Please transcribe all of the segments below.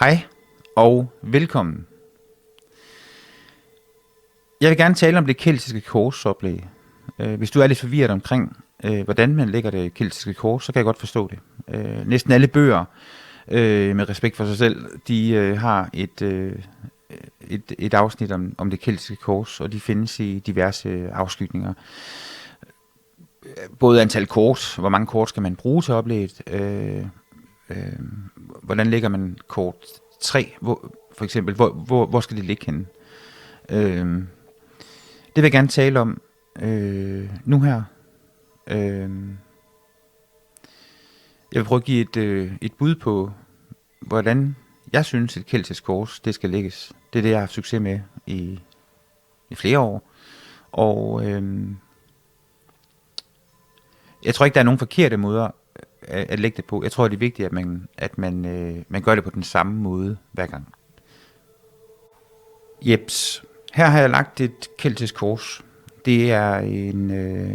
Hej og velkommen. Jeg vil gerne tale om det keltiske korsoplæg. Hvis du er lidt forvirret omkring, hvordan man lægger det keltiske kors, så kan jeg godt forstå det. Næsten alle bøger, med respekt for sig selv, de har et afsnit om det keltiske kors, og de findes i diverse afskygninger. Både antal kort, hvor mange kort skal man bruge til oplægget, hvordan lægger man kort 3, for eksempel, hvor skal det ligge henne? Det vil jeg gerne tale om nu her. Jeg vil prøve at give et bud på, hvordan jeg synes, et keltisk kors det skal lægges. Det er det, jeg har haft succes med i flere år. Og jeg tror ikke, der er nogen forkerte måder at lægge det på. Jeg tror, det er vigtigt, at man gør det på den samme måde hver gang. Jeps. Her har jeg lagt et keltisk kors. Det er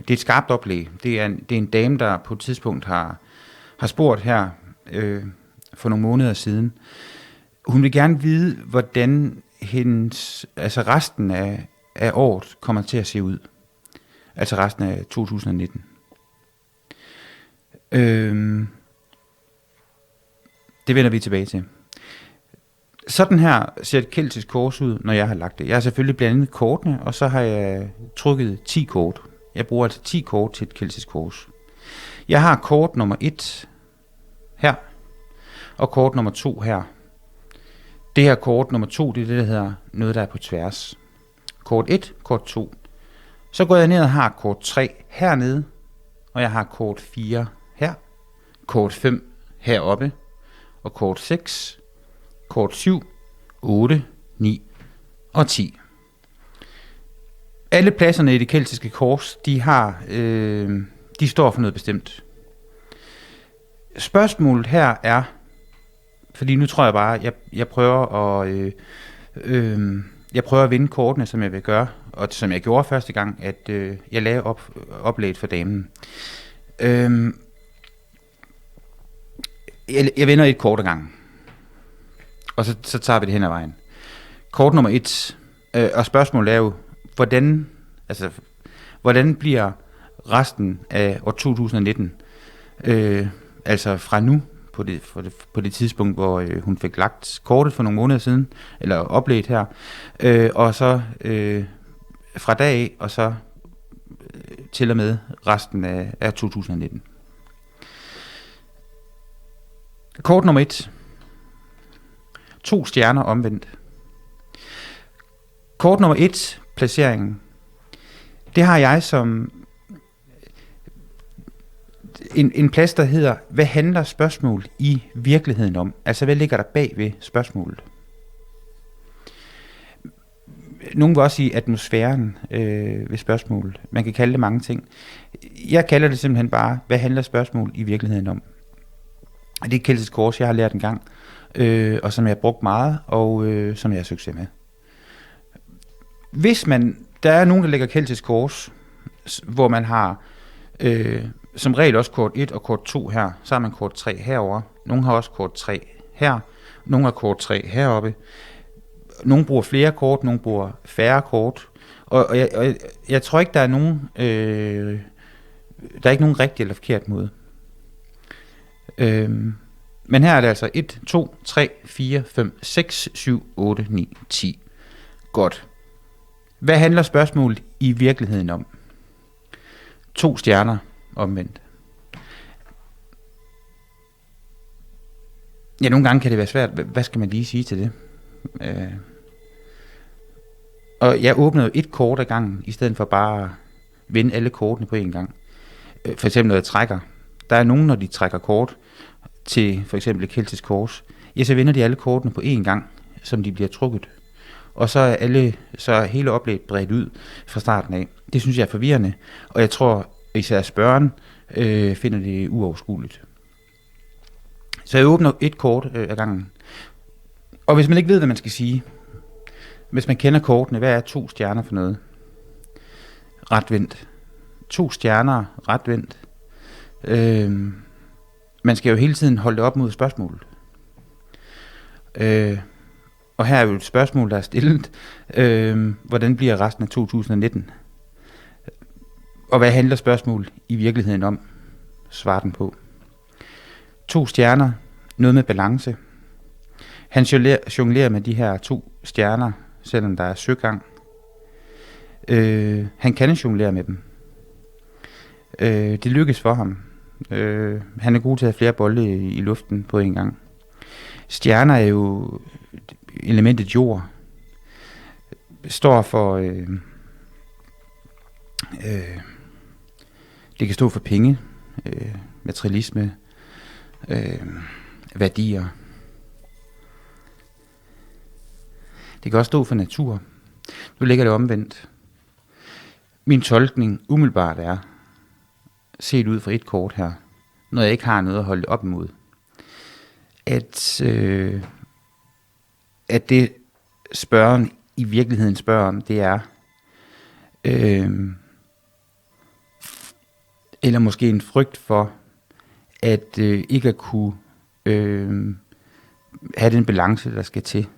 et skarpt oplæg. Det er en dame, der på et tidspunkt har spurgt her for nogle måneder siden. Hun vil gerne vide, hvordan resten af året kommer til at se ud. Altså resten af 2019. Det vender vi tilbage til. Sådan her ser et keltisk kors ud, når jeg har lagt det. Jeg har selvfølgelig blandet kortene, og så har jeg trykket 10 kort. Jeg bruger altså 10 kort til et keltisk kors. Jeg har kort nummer 1 her, og kort nummer 2 her. Det her kort nummer 2, det er det, der hedder noget, der er på tværs. Kort 1, kort 2. Så går jeg ned og har kort 3 hernede, og jeg har kort 4 her, kort 5 heroppe, og kort 6, kort 7, 8, 9 og 10. Alle pladserne i det keltiske kors, de står for noget bestemt. Spørgsmålet her er, fordi nu tror jeg bare, jeg prøver at vinde kortene, som jeg vil gøre, og som jeg gjorde første gang, at jeg lagde oplægget for damen. Jeg vender et kort ad gangen, og så tager vi det hen ad vejen. Kort nummer 1, og spørgsmålet er jo, hvordan bliver resten af år 2019, altså fra nu, på det tidspunkt, hvor hun fik lagt kortet for nogle måneder siden, eller oplægget her, og så fra dag af, og så til og med resten af 2019. Kort nummer 1. 2 stjerner omvendt. Kort nummer 1, placeringen. Det har jeg som en plads, der hedder, hvad handler spørgsmålet i virkeligheden om? Altså, hvad ligger der bag ved spørgsmålet? Nogen vil også sige atmosfæren ved spørgsmålet. Man kan kalde det mange ting. Jeg kalder det simpelthen bare, hvad handler spørgsmålet i virkeligheden om? Det er et keltisk kors, jeg har lært en gang, og som jeg har brugt meget, og som jeg har succes med. Hvis der er nogen, der lægger keltisk kors, hvor man har som regel også kort 1 og kort 2 her, så har man kort 3 herover. Nogle har også kort 3 her, nogle har kort 3 heroppe. Nogle bruger flere kort, nogle bruger færre kort. Og jeg tror ikke, der er nogen, der er ikke nogen rigtig eller forkert måde. Men her er det altså 1, 2, 3, 4, 5, 6, 7, 8, 9, 10. Godt. Hvad handler spørgsmålet i virkeligheden om? 2 stjerner omvendt. Ja, nogle gange kan det være svært. Hvad skal man lige sige til det? Og jeg åbner et kort ad gangen, i stedet for bare at vende alle kortene på en gang. For eksempel når jeg trækker. Der er nogen, når de trækker kort til for eksempel et keltisk kors, ja, så vender de alle kortene på en gang, som de bliver trukket. Og så er hele oplægget bredt ud fra starten af. Det synes jeg er forvirrende, og jeg tror især spørgeren finder det uoverskueligt. Så jeg åbner et kort ad gangen. Og hvis man ikke ved, hvad man skal sige, hvis man kender kortene, hvad er 2 stjerner for noget? Retvendt. 2 stjerner, retvendt. Man skal jo hele tiden holde det op mod spørgsmålet. Og her er jo et spørgsmål, der er stillet. Hvordan bliver resten af 2019? Og hvad handler spørgsmålet i virkeligheden om? Svar den på. 2 stjerner, noget med balance. Han jonglerer med de her 2 stjerner, selvom der er søgang. Han kan jonglere med dem. Det lykkes for ham. Han er god til at have flere bolde i luften på en gang. Stjerner er jo elementet jord. Står for... det kan stå for penge, materialisme, værdier. Det kan også stå for natur. Nu ligger det omvendt. Min tolkning umiddelbart er, set ud fra et kort her, når jeg ikke har noget at holde op imod, at det spørgen i virkeligheden spørger om, det er, eller måske en frygt for, at ikke at kunne have den balance, der skal til.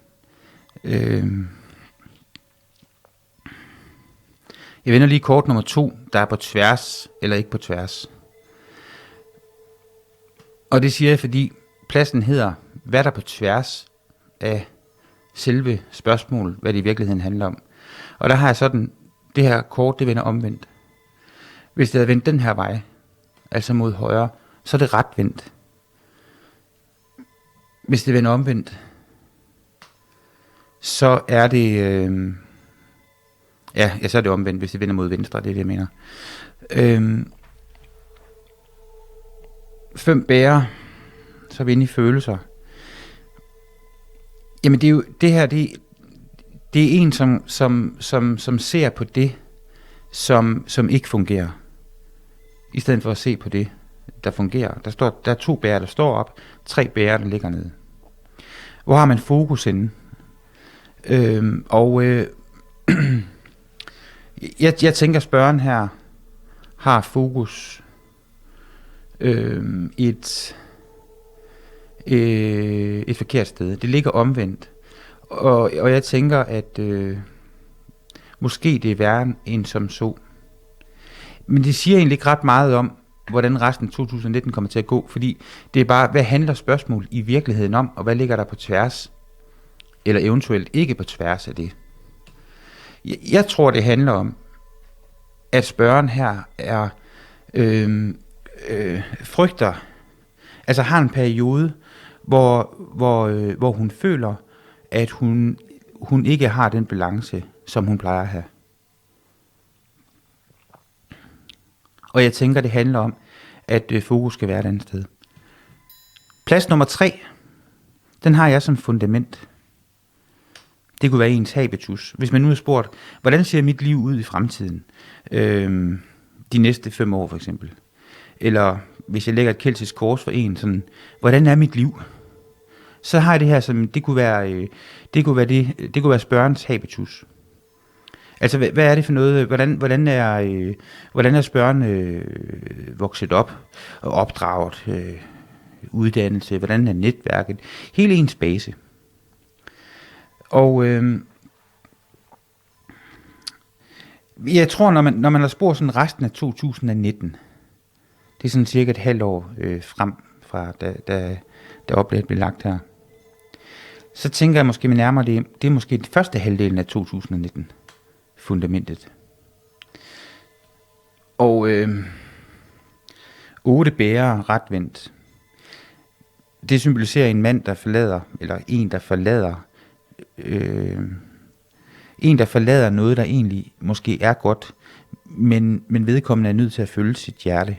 Jeg vender lige kort nummer 2, der er på tværs, eller ikke på tværs. Og det siger jeg, fordi pladsen hedder, hvad der er på tværs af selve spørgsmålet, hvad det i virkeligheden handler om. Og der har jeg sådan, det her kort, det vender omvendt. Hvis det havde vendt den her vej, altså mod højre, så er det retvendt. Hvis det vender omvendt, så er det... så er det omvendt, hvis det vender mod venstre, det er det, jeg mener. 5 bærer, så er vi inde i følelser. Jamen det er jo, det her, det er en, som ser på det, som ikke fungerer, i stedet for at se på det, der fungerer. Der er 2 bærer, der står op, 3 bærer, der ligger nede. Hvor har man fokus inde? Jeg tænker, spørgen her har fokus et forkert sted. Det ligger omvendt. Og jeg tænker, at måske det er værre end som så. Men det siger egentlig ikke ret meget om, hvordan resten af 2019 kommer til at gå, fordi det er bare, hvad handler spørgsmålet i virkeligheden om, og hvad ligger der på tværs, eller eventuelt ikke på tværs af det. Jeg tror, det handler om, at spørgeren her er frygter, altså har en periode, hvor hun føler, at hun ikke har den balance, som hun plejer at have. Og jeg tænker, det handler om, at fokus skal være et andet sted. Plads nummer 3, den har jeg som fundament. Det kunne være ens habitus. Hvis man nu har spurgt, hvordan ser mit liv ud i fremtiden? De næste 5 år for eksempel. Eller hvis jeg lægger et keltisk kors for en, sådan, hvordan er mit liv? Så har jeg det her, som det kunne være spørgerens habitus. Altså, hvad er det for noget? Hvordan er spørgeren vokset op og opdraget? Uddannelse? Hvordan er netværket? Hele ens base. Og jeg tror, når man har spurgt sådan resten af 2019, det er sådan cirka et halvt år frem fra, da oplægget blev lagt her, så tænker jeg måske nærmere, det er måske den første halvdelen af 2019, fundamentet. Og 8 bærer retvendt. Det symboliserer en mand, der forlader, eller en, der forlader noget, der egentlig måske er godt, men vedkommende er nødt til at følge sit hjerte.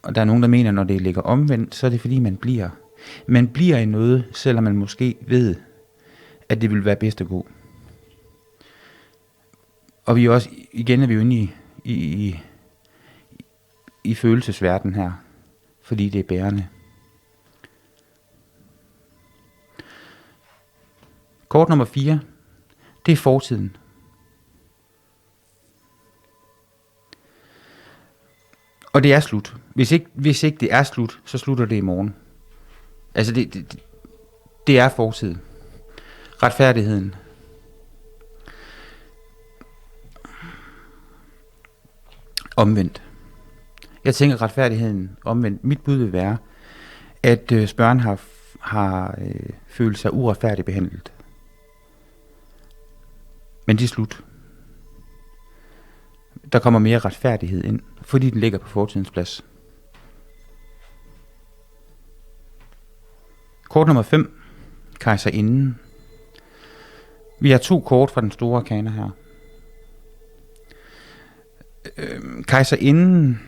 Og der er nogen, der mener, når det ligger omvendt, så er det fordi, man bliver i noget, selvom man måske ved, at det vil være bedst at gå. Og vi er også, igen er vi jo inde i følelsesverden her, fordi det er bærende. Kort nummer 4, det er fortiden. Og det er slut. Hvis ikke det er slut, så slutter det i morgen. Altså det er fortid. Retfærdigheden. Omvendt. Jeg tænker retfærdigheden omvendt. Mit bud vil være, at spørgeren har følt sig uretfærdigt behandlet. Men det er slut. Der kommer mere retfærdighed ind, fordi den ligger på fortidens plads. Kort nummer 5. Kejserinden. Vi har 2 kort fra den store arkana her. Kejserinden,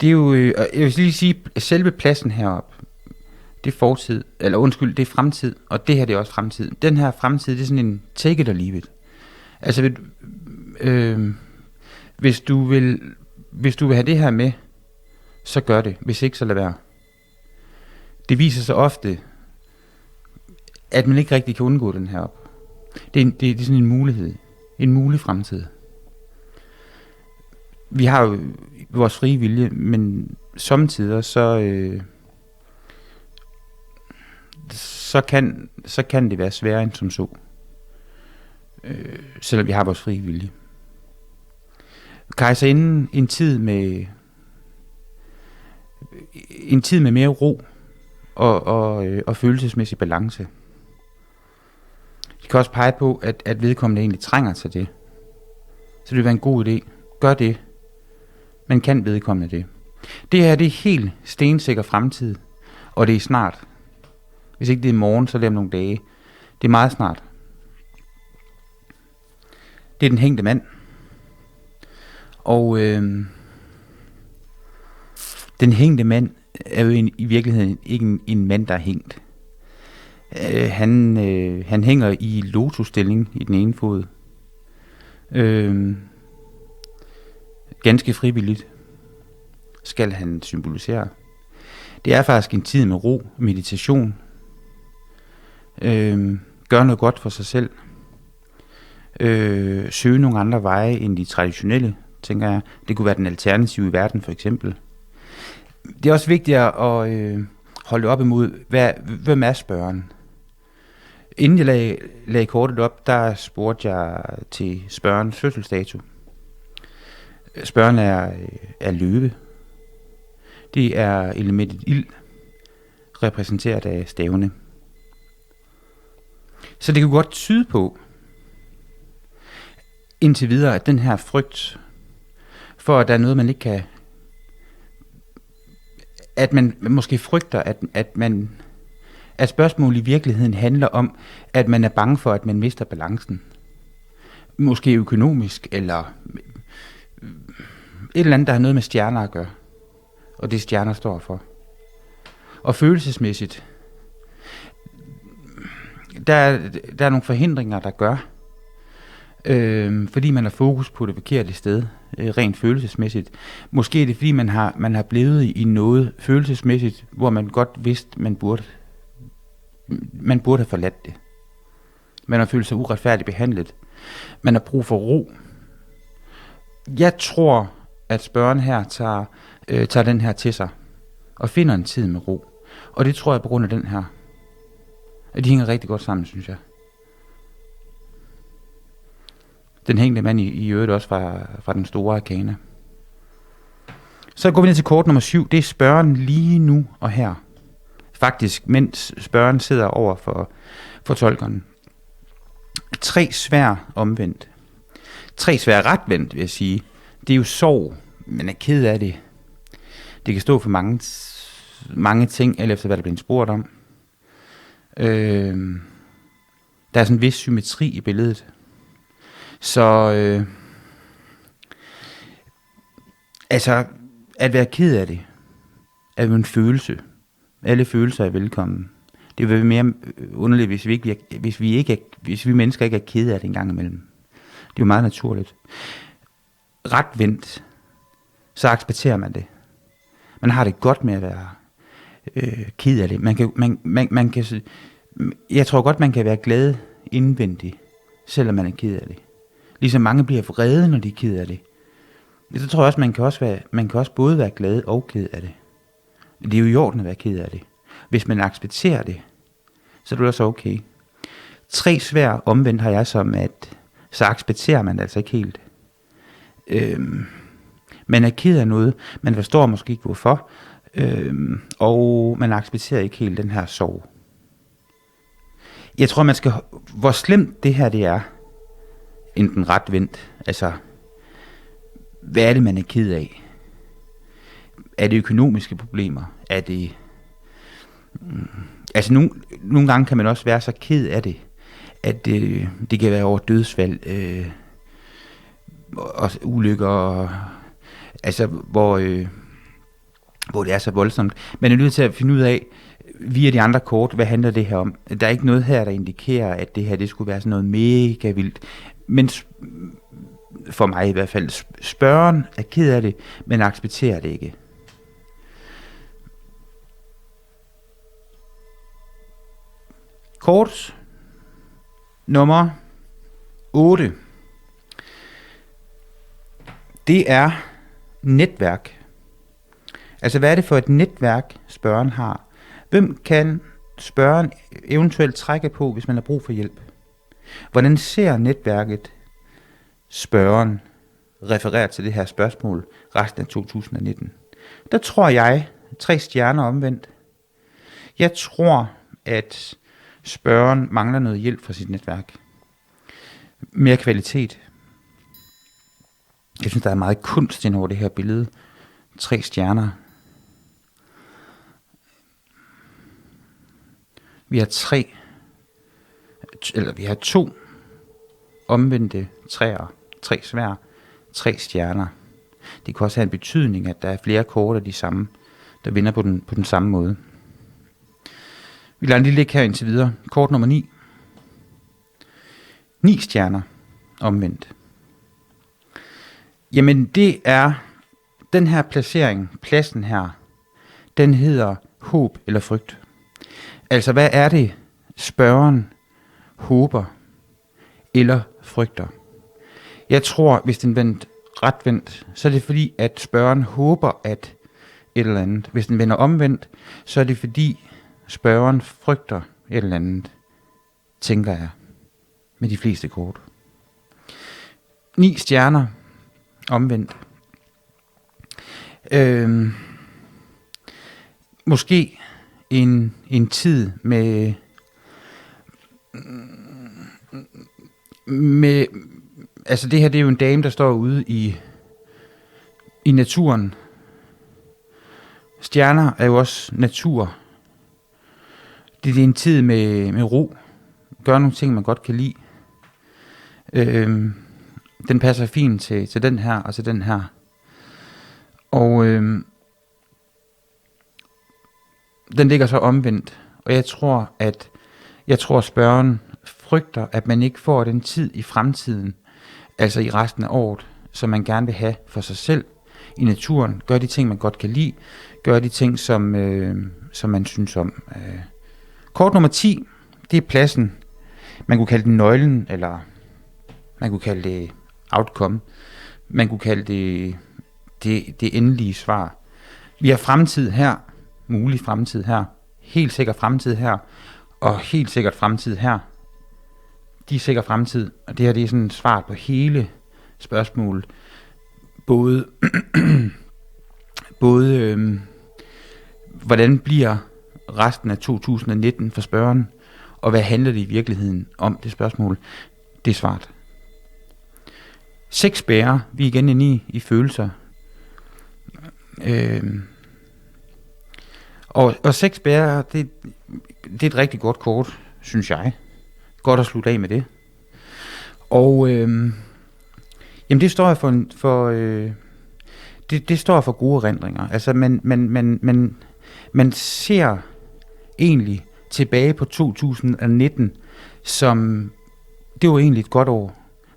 det er jo, jeg vil lige sige, selve pladsen heroppe, det er fortid, eller undskyld, det er fremtid, og det her det er også fremtid. Den her fremtid, det er sådan en take it or leave it. Altså, hvis du vil have det her med, så gør det. Hvis ikke, så lad være. Det viser sig ofte, at man ikke rigtig kan undgå den her op. Det er sådan en mulighed. En mulig fremtid. Vi har jo vores frie vilje, men samtidig så kan det være sværere end som så. Selvom vi har vores frie vilje. Kejserinden en tid med mere ro og følelsesmæssig balance. Det kan også pege på, at vedkommende egentlig trænger til det. Så det vil være en god idé. Gør det. Men kan vedkommende det. Det her det er helt stensikker fremtid. Og det er snart. Hvis ikke det er i morgen, så er det om nogle dage. Det er meget snart. Det er den hængte mand. Og den hængte mand er jo i virkeligheden ikke en mand, der er hængt. Han hænger i lotusstilling i den ene fod. Ganske frivilligt skal han symbolisere. Det er faktisk en tid med ro, meditation. Gør noget godt for sig selv. Søge nogle andre veje end de traditionelle, tænker jeg. Det kunne være den alternative verden, for eksempel. Det er også vigtigt at holde op imod, hvem er spørgeren? Inden jeg lagde kortet op, der spurgte jeg til spørgerens fødselsdato. Spørgeren er løve. Det er elementet ild, repræsenteret af stavene. Så det kan godt tyde på, indtil videre, at den her frygt, for at der er noget, man ikke kan, at man måske frygter, at spørgsmålet i virkeligheden handler om, at man er bange for, at man mister balancen. Måske økonomisk, eller et eller andet, der har noget med stjerner at gøre. Og det stjerner står for. Og følelsesmæssigt, der er nogle forhindringer, der gør, fordi man har fokus på det forkerte sted, rent følelsesmæssigt. Måske er det, fordi man har blevet i noget følelsesmæssigt, hvor man godt vidste, man burde have forladt det. Man har følt sig uretfærdigt behandlet. Man har brug for ro. Jeg tror, at spørgeren her tager den her til sig, og finder en tid med ro. Og det tror jeg på grund af den her. At de hænger rigtig godt sammen, synes jeg. Den hængte mand i øvrigt også fra den store arkana. Så går vi ned til kort nummer 7. Det er spørgeren lige nu og her. Faktisk, mens spørgeren sidder over for tolkeren. 3 svær omvendt. 3 svær retvendt, vil jeg sige. Det er jo sorg. Man er ked af det. Det kan stå for mange ting, alt efter hvad der bliver spurgt om. Der er sådan en vis symmetri i billedet. Så altså at være ked af det er jo en følelse. Alle følelser er velkommen. Det vil være mere underligt, hvis vi mennesker ikke er ked af det en gang imellem. Det er jo meget naturligt. Retvendt, så accepterer man det. Man har det godt med at være ked af det. Man kan, jeg tror godt, man kan være glad indvendigt, selvom man er ked af det. Ligesom mange bliver vrede, når de er ked af det. Så tror jeg også, man kan også både være glad og ked af det. Det er jo i orden at være ked af det. Hvis man accepterer det, så er det også okay. 3 svær omvendt har jeg som, at så accepterer man det altså ikke helt. Man er ked af noget, man forstår måske ikke hvorfor, og man accepterer ikke helt den her sorg. Jeg tror, man skal, hvor slemt det her det er, enten ret vendt, altså, hvad er det, man er ked af? Er det økonomiske problemer? Er det, altså nogle gange kan man også være så ked af det, at det kan være over dødsfald, og ulykker, og, altså hvor det er så voldsomt. Man er nødt til at finde ud af, via de andre kort, hvad handler det her om? Der er ikke noget her, der indikerer, at det her det skulle være sådan noget mega vildt. Men for mig i hvert fald, spørgeren er ked af det, men accepterer det ikke. Kort nummer 8. Det er netværk. Altså, hvad er det for et netværk, spørgeren har? Hvem kan spørgeren eventuelt trække på, hvis man har brug for hjælp? Hvordan ser netværket spørgeren refereret til det her spørgsmål resten af 2019? Der tror jeg 3 stjerner omvendt. Jeg tror, at spørgeren mangler noget hjælp fra sit netværk. Mere kvalitet. Jeg synes, der er meget kunst ind over det her billede. 3 stjerner. Vi har 2 omvendte træer, 3 svær, 3 stjerner. Det kan også have en betydning, at der er flere kort af de samme, der vinder på den samme måde. Vi lader lige ligge her indtil videre. Kort nummer 9. 9 stjerner omvendt. Jamen det er den her placering, pladsen her, den hedder håb eller frygt. Altså hvad er det, spørgeren håber eller frygter? Jeg tror, hvis den vendt retvendt, så er det fordi, at spørgeren håber at et eller andet. Hvis den vender omvendt, så er det fordi, spørgeren frygter et eller andet, tænker jeg, med de fleste kort. 9 stjerner omvendt. Måske en tid med altså det her, det er jo en dame, der står ude i naturen. Stjerner er jo også natur. Det er en tid med ro. Gør nogle ting, man godt kan lide. Den passer fint til den her og til den her. Og den ligger så omvendt. Og jeg tror spørgeren frygter, at man ikke får den tid i fremtiden, altså i resten af året, som man gerne vil have for sig selv i naturen. Gør de ting, man godt kan lide. Gør de ting, som man synes om. Kort nummer 10, det er pladsen. Man kunne kalde den nøglen, eller man kunne kalde det outcome. Man kunne kalde det endelige svar. Vi har fremtid her, mulig fremtid her, helt sikker fremtid her, og helt sikkert fremtid her. De er sikker fremtid, og det her det er sådan et svar på hele spørgsmålet. Både hvordan bliver resten af 2019 for spørgeren, og hvad handler det i virkeligheden om, det spørgsmål? Det er svaret. 6 bærer, vi er igen inde i følelser. Og 6 bærer, det er et rigtig godt kort, synes jeg. Godt at slutte af med det. Og jamen det står for det står for gode erindringer. Altså man ser egentlig tilbage på 2019 som det var egentlig et godt år.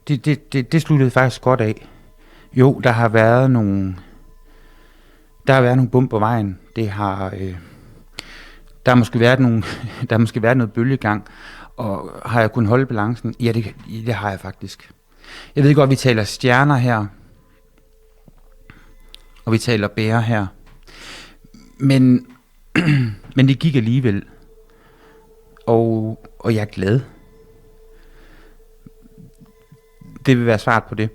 Det sluttede faktisk godt af. Jo, der har været nogle bump på vejen. Der har måske været noget bølgegang. Og har jeg kunnet holde balancen? Ja, det har jeg faktisk. Jeg ved godt, vi taler stjerner her, og vi taler bærer her. Men, men det gik alligevel. Og jeg er glad. Det vil være svaret på det.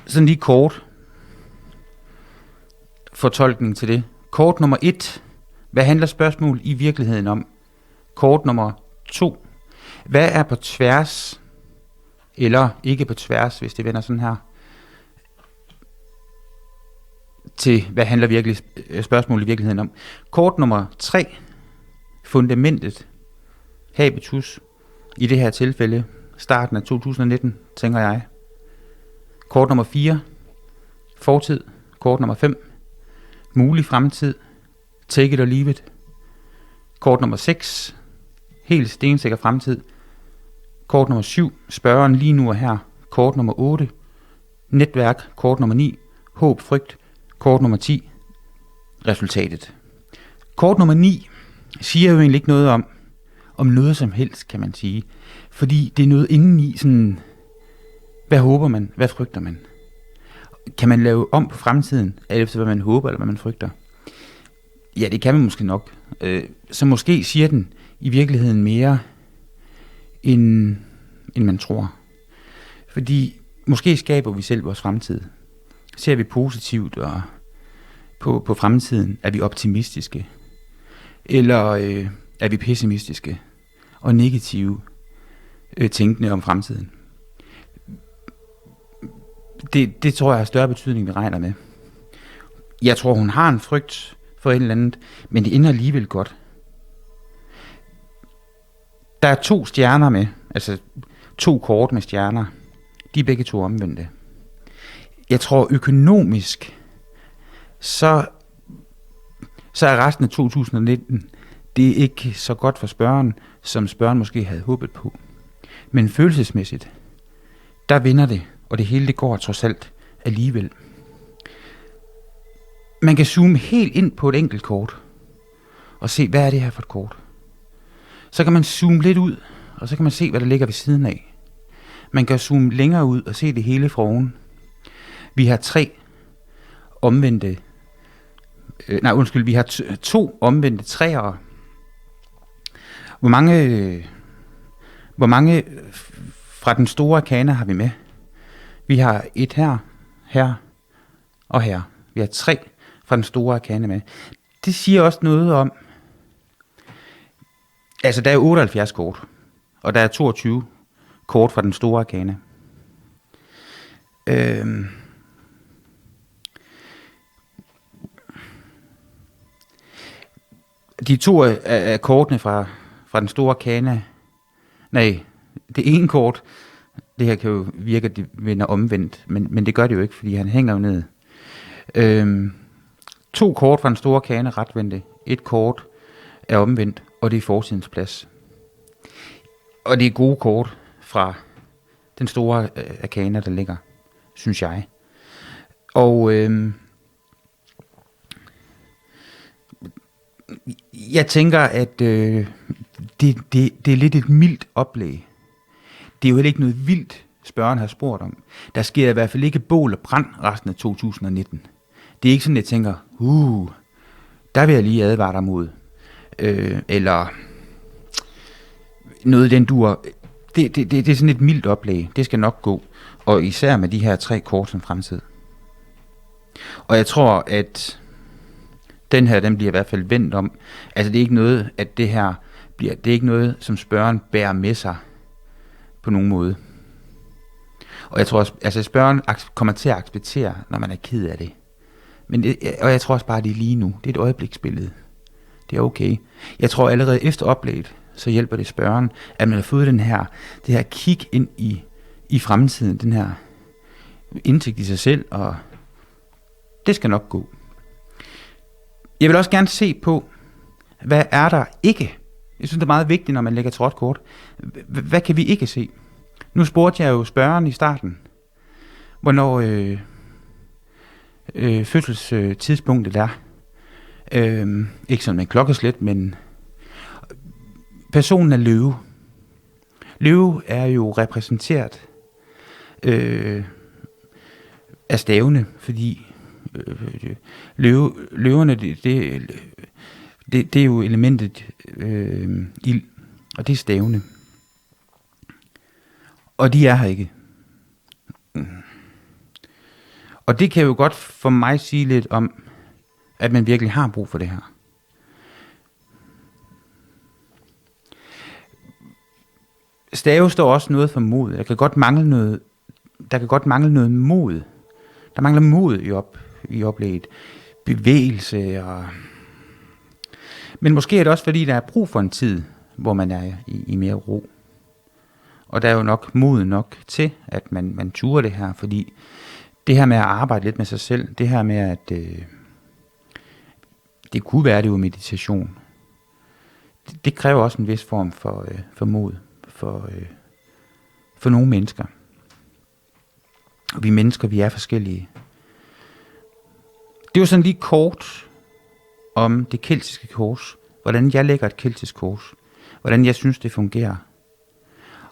Sådan lige kort fortolkning til det. Kort nummer 1. Hvad handler spørgsmål i virkeligheden om? Kort nummer 2. Hvad er på tværs, eller ikke på tværs, hvis det vender sådan her, til hvad handler spørgsmål i virkeligheden om? Kort nummer 3. Fundamentet. Habitus. I det her tilfælde, starten af 2019, tænker jeg. Kort nummer 4. Fortid. Kort nummer 5. Mulig fremtid. Take it or leave it. Kort nummer 6. Helt stensikker fremtid. Kort nummer 7. Spørgeren lige nu og her. Kort nummer 8. Netværk. Kort nummer 9. Håb, frygt. Kort nummer 10. Resultatet. Kort nummer 9 siger jo egentlig ikke noget om noget som helst, kan man sige. Fordi det er noget indeni, sådan, hvad håber man? Hvad frygter man? Kan man lave om på fremtiden, efter hvad man håber, eller hvad man frygter? Ja, det kan man måske nok. Så måske siger den i virkeligheden mere, end man tror. Fordi måske skaber vi selv vores fremtid. Ser vi positivt og på fremtiden, er vi optimistiske? Eller er vi pessimistiske og negative tænkende om fremtiden? Det tror jeg har større betydning, vi regner med. Jeg tror, hun har en frygt for et eller andet, men det ender alligevel godt. Der er 2 stjerner med, altså 2 kort med stjerner. De er begge 2 omvendte. Jeg tror økonomisk, så er resten af 2019, det er ikke så godt for spørgeren, som spørgeren måske havde håbet på. Men følelsesmæssigt, der vinder det, og det hele det går trods alt alligevel. Man kan zoome helt ind på et enkelt kort, og se, hvad er det her for et kort. Så kan man zoome lidt ud, og så kan man se, hvad der ligger ved siden af. Man kan zoome længere ud og se det hele fra oven. Vi har 3 omvendte, vi har 2 omvendte træer. Hvor mange fra den store arkana har vi med? Vi har et her og her. Vi har 3 fra den store arkana med. Det siger også noget om, altså der er 78 kort, og der er 22 kort fra den store arkana. De 2 af kortene fra den store arkana, det ene kort, det her kan jo virke, at det vender omvendt, men det gør det jo ikke, fordi han hænger jo ned. 2 kort fra den store arkana retvendte, 1 kort er omvendt, og det er forsidens plads. Og det er gode kort fra den store arkana, der ligger, synes jeg. Og jeg tænker, at det er lidt et mildt oplæg. Det er jo heller ikke noget vildt, spørgeren har spurgt om. Der sker i hvert fald ikke bål og brand resten af 2019. Det er ikke sådan, jeg tænker, der vil jeg lige advare dig mod. Eller noget den dur. Det er sådan et mildt oplæg. Det skal nok gå. Og især med de her 3 kort som fremtid. Og jeg tror, at den her, den bliver i hvert fald vendt om. Altså det er ikke noget, at det her bliver, det er ikke noget, som spørgeren bærer med sig på nogen måde. Og jeg tror også, altså spørgeren kommer til at acceptere, når man er ked af det. Og jeg tror også bare, det er lige nu. Det er et øjebliksbillede. Det er okay. Jeg tror allerede efter oplægget, så hjælper det spørgeren, at man har fået det her kig ind i fremtiden, den her indsigt i sig selv, og det skal nok gå. Jeg vil også gerne se på, hvad er der ikke? Jeg synes, det er meget vigtigt, når man lægger trådkort. Hvad kan vi ikke se? Nu spurgte jeg jo spørgeren i starten, hvornår fødselstidspunktet er. Ikke sådan med klokkeslæt, men personen er løve. Løve er jo repræsenteret af stavene, fordi Løverne, det er jo elementet ild, og det er stavene. Og de er her ikke. Og det kan jo godt for mig sige lidt om, at man virkelig har brug for det her. Stave står også noget for mod. Der kan godt mangle noget mod. Der mangler mod i oplægget. Bevægelse og... Men måske er det også fordi, der er brug for en tid, hvor man er i mere ro. Og der er jo nok mod nok til, at man turer det her, fordi det her med at arbejde lidt med sig selv, det her med, at det kunne være det jo meditation, det kræver også en vis form for mod for nogle mennesker. Og vi mennesker, vi er forskellige. Det var sådan lige kort om det keltiske kors, hvordan jeg lægger et keltisk kors, hvordan jeg synes, det fungerer.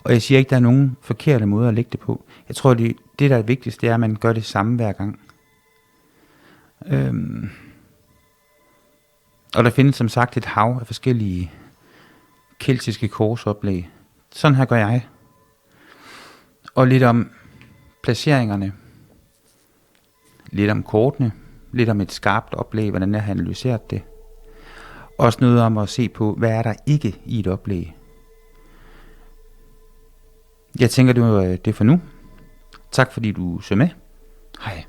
Og jeg siger ikke, der er nogen forkerte måder at lægge det på. Jeg tror, det der er vigtigst, det er, at man gør det samme hver gang. Og der findes som sagt et hav af forskellige keltiske korsoplæg. Sådan her gør jeg. Og lidt om placeringerne. Lidt om kortene. Lidt om et skarpt oplæg, hvordan jeg har analyseret det. Også noget om at se på, hvad er der ikke i et oplæg. Jeg tænker, det var det for nu. Tak fordi du så med. Hej.